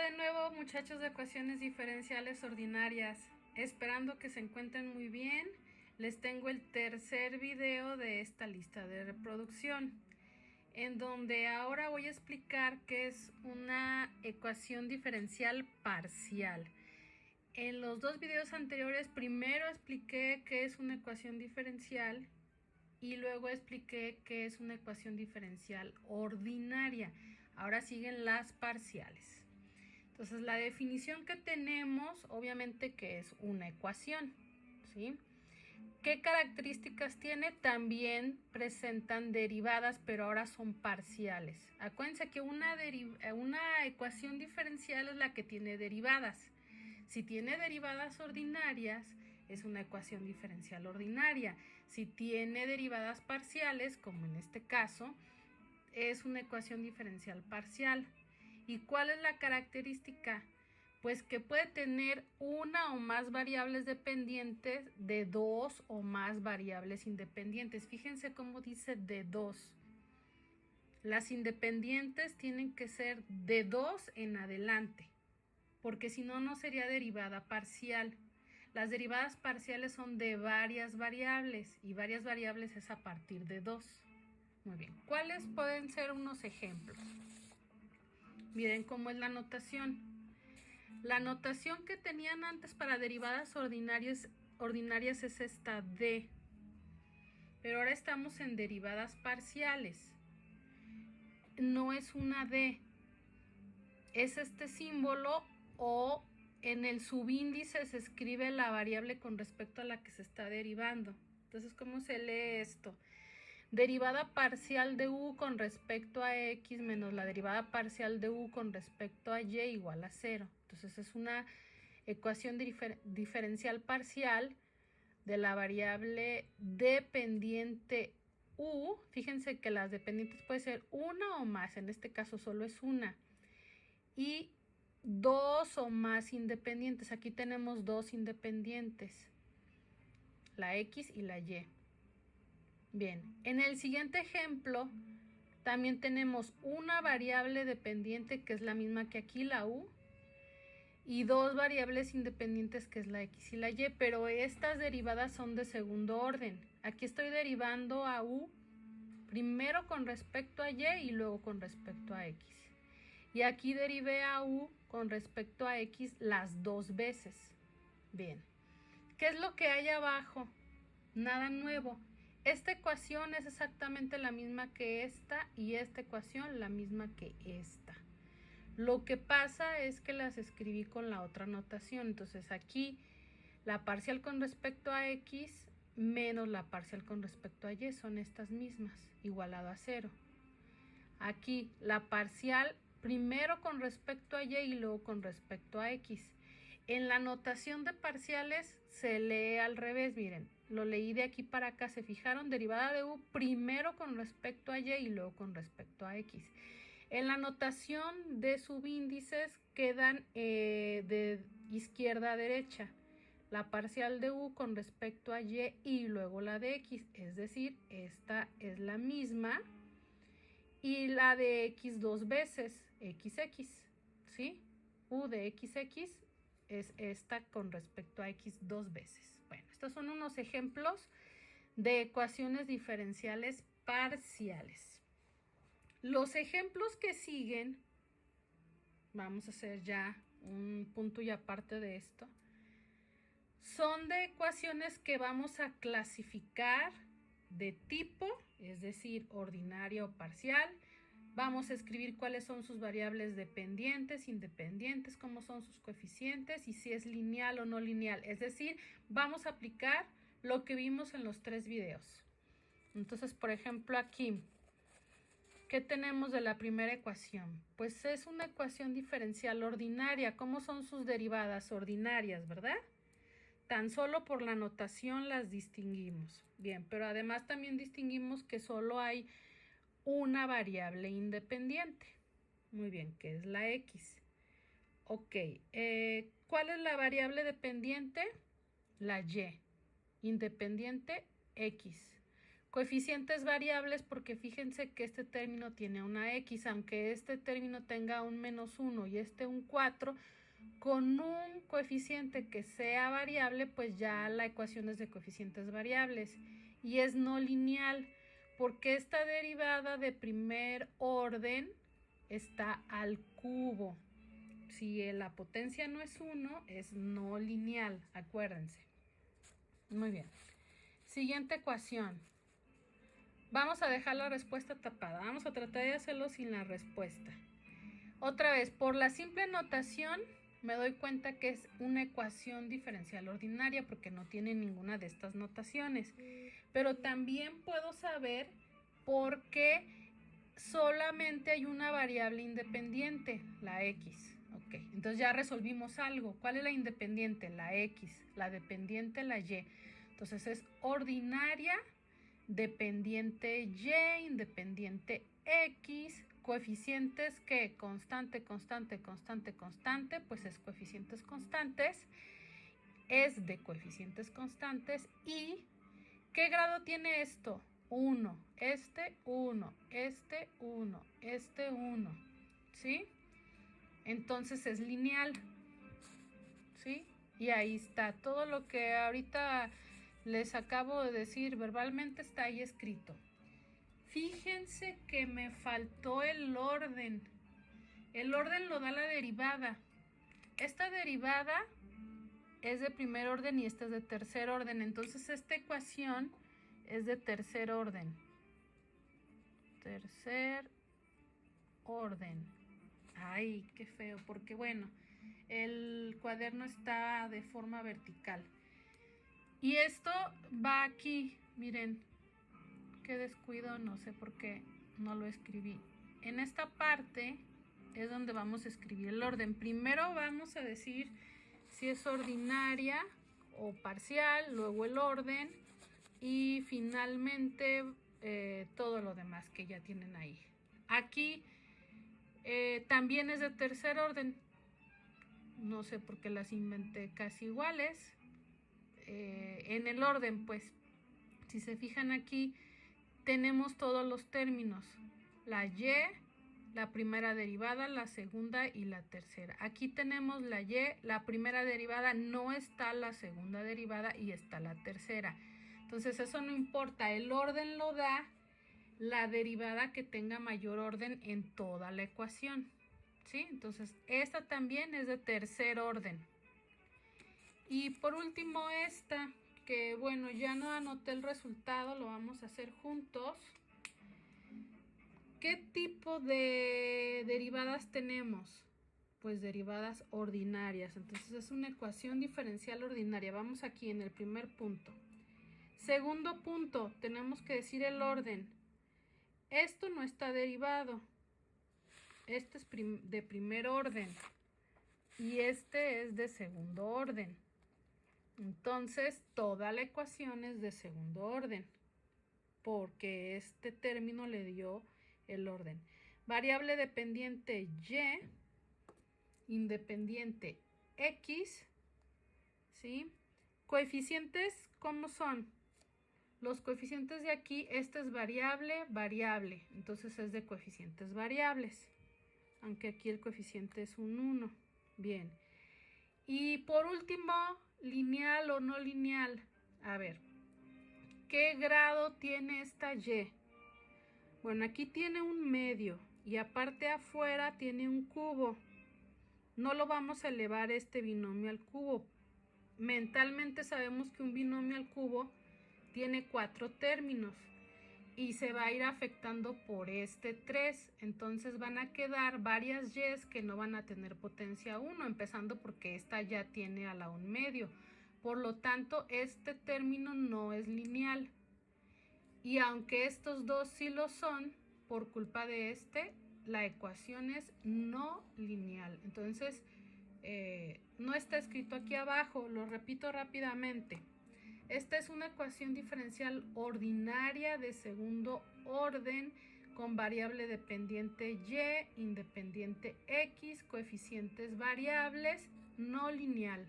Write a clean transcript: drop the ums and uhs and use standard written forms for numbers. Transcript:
de nuevo, muchachos de ecuaciones diferenciales ordinarias. Esperando que se encuentren muy bien, les tengo el tercer video de esta lista de reproducción, en donde ahora voy a explicar qué es una ecuación diferencial parcial. En los dos videos anteriores, primero expliqué qué es una ecuación diferencial y luego expliqué qué es una ecuación diferencial ordinaria. Ahora siguen las parciales. Entonces, la definición que tenemos, obviamente que es una ecuación, ¿sí? ¿Qué características tiene? También presentan derivadas, pero ahora son parciales. Acuérdense que una ecuación diferencial es la que tiene derivadas. Si tiene derivadas ordinarias, es una ecuación diferencial ordinaria. Si tiene derivadas parciales, como en este caso, es una ecuación diferencial parcial. ¿Y cuál es la característica? Pues que puede tener una o más variables dependientes de dos o más variables independientes. Fíjense cómo dice de dos. Las independientes tienen que ser de dos en adelante, porque si no, no sería derivada parcial. Las derivadas parciales son de varias variables y varias variables es a partir de dos. Muy bien, ¿cuáles pueden ser unos ejemplos? Miren cómo es la notación. La notación que tenían antes para derivadas ordinarias es esta D. Pero ahora estamos en derivadas parciales. No es una D. Es este símbolo o en el subíndice se escribe la variable con respecto a la que se está derivando. Entonces, ¿cómo se lee esto? Derivada parcial de u con respecto a x menos la derivada parcial de u con respecto a y igual a 0. Entonces es una ecuación diferencial parcial de la variable dependiente u. Fíjense que las dependientes puede ser una o más, en este caso solo es una. Y dos o más independientes. Aquí tenemos dos independientes, la x y la y. Bien, en el siguiente ejemplo también tenemos una variable dependiente que es la misma que aquí, la u, y dos variables independientes que es la x y la y, pero estas derivadas son de segundo orden. Aquí estoy derivando a u primero con respecto a y y luego con respecto a x. Y aquí derivé a u con respecto a x las dos veces. Bien, ¿qué es lo que hay abajo? Nada nuevo. Esta ecuación es exactamente la misma que esta y esta ecuación la misma que esta. Lo que pasa es que las escribí con la otra notación. Entonces aquí la parcial con respecto a x menos la parcial con respecto a y son estas mismas, igualado a 0. Aquí la parcial primero con respecto a y y luego con respecto a x. En la notación de parciales se lee al revés, miren, lo leí de aquí para acá, ¿se fijaron? Derivada de u primero con respecto a y y luego con respecto a x. En la notación de subíndices quedan de izquierda a derecha, la parcial de u con respecto a y luego la de x, es decir, esta es la misma y la de x dos veces, xx, ¿sí? U de xx es esta con respecto a x dos veces. Bueno, estos son unos ejemplos de ecuaciones diferenciales parciales. Los ejemplos que siguen, vamos a hacer ya un punto y aparte de esto, son de ecuaciones que vamos a clasificar de tipo, es decir, ordinaria o parcial. Vamos a escribir cuáles son sus variables dependientes, independientes, cómo son sus coeficientes y si es lineal o no lineal. Es decir, vamos a aplicar lo que vimos en los tres videos. Entonces, por ejemplo, aquí, ¿qué tenemos de la primera ecuación? Pues es una ecuación diferencial ordinaria. ¿Cómo son sus derivadas? Ordinarias, ¿verdad? Tan solo por la notación las distinguimos. Bien, pero además también distinguimos que solo hay una variable independiente. Muy bien, que es la x. Ok, ¿cuál es la variable dependiente? La y. Independiente, x. Coeficientes variables porque fíjense que este término tiene una x, aunque este término tenga un -1 y este un 4, con un coeficiente que sea variable, pues ya la ecuación es de coeficientes variables y es no lineal, porque esta derivada de primer orden está al cubo. Si la potencia no es 1, es no lineal, acuérdense. Muy bien. Siguiente ecuación. Vamos a dejar la respuesta tapada. Vamos a tratar de hacerlo sin la respuesta. Otra vez, por la simple notación, me doy cuenta que es una ecuación diferencial ordinaria porque no tiene ninguna de estas notaciones. Pero también puedo saber por qué solamente hay una variable independiente, la x. Ok, entonces ya resolvimos algo. ¿Cuál es la independiente? La x. La dependiente, la y. Entonces es ordinaria, dependiente y, independiente x, coeficientes que constante, constante, constante, constante, pues es coeficientes constantes, es de coeficientes constantes. ¿Y qué grado tiene esto? 1, este 1, este 1, este 1, ¿sí? Entonces es lineal, ¿sí? Y ahí está, todo lo que ahorita les acabo de decir verbalmente está ahí escrito. Fíjense que me faltó el orden. El orden lo da la derivada. Esta derivada es de primer orden y esta es de tercer orden. Entonces esta ecuación es de tercer orden. Tercer orden. Ay, qué feo, porque bueno, el cuaderno está de forma vertical. Y esto va aquí, miren, qué descuido, no sé por qué no lo escribí. En esta parte es donde vamos a escribir el orden. Primero vamos a decir si es ordinaria o parcial, luego el orden y finalmente todo lo demás que ya tienen ahí. Aquí también es de tercer orden. No sé por qué las inventé casi iguales. En el orden, pues, si se fijan aquí, tenemos todos los términos. La y, la primera derivada, la segunda y la tercera. Aquí tenemos la y, la primera derivada, no está la segunda derivada y está la tercera. Entonces eso no importa, el orden lo da la derivada que tenga mayor orden en toda la ecuación, ¿sí? Entonces esta también es de tercer orden. Y por último esta, que bueno, ya no anoté el resultado, lo vamos a hacer juntos. ¿Qué tipo de derivadas tenemos? Pues derivadas ordinarias. Entonces es una ecuación diferencial ordinaria. Vamos aquí en el primer punto. Segundo punto, tenemos que decir el orden. Esto no está derivado. Este es de primer orden y este es de segundo orden. Entonces toda la ecuación es de segundo orden porque este término le dio el orden. Variable dependiente y, independiente x, ¿sí? Coeficientes, ¿cómo son? Los coeficientes de aquí, este es variable, variable, entonces es de coeficientes variables, aunque aquí el coeficiente es un 1. Bien. Y por último, lineal o no lineal. A ver, ¿qué grado tiene esta y? Bueno, aquí tiene un medio y aparte afuera tiene un cubo. No lo vamos a elevar este binomio al cubo. Mentalmente sabemos que un binomio al cubo tiene 4 términos y se va a ir afectando por este 3. Entonces van a quedar varias y's que no van a tener potencia 1, empezando porque esta ya tiene a la 1/2. Por lo tanto, este término no es lineal. Y aunque estos dos sí lo son, por culpa de este, la ecuación es no lineal. Entonces, no está escrito aquí abajo, lo repito rápidamente. Esta es una ecuación diferencial ordinaria de segundo orden con variable dependiente y, independiente x, coeficientes variables, no lineal.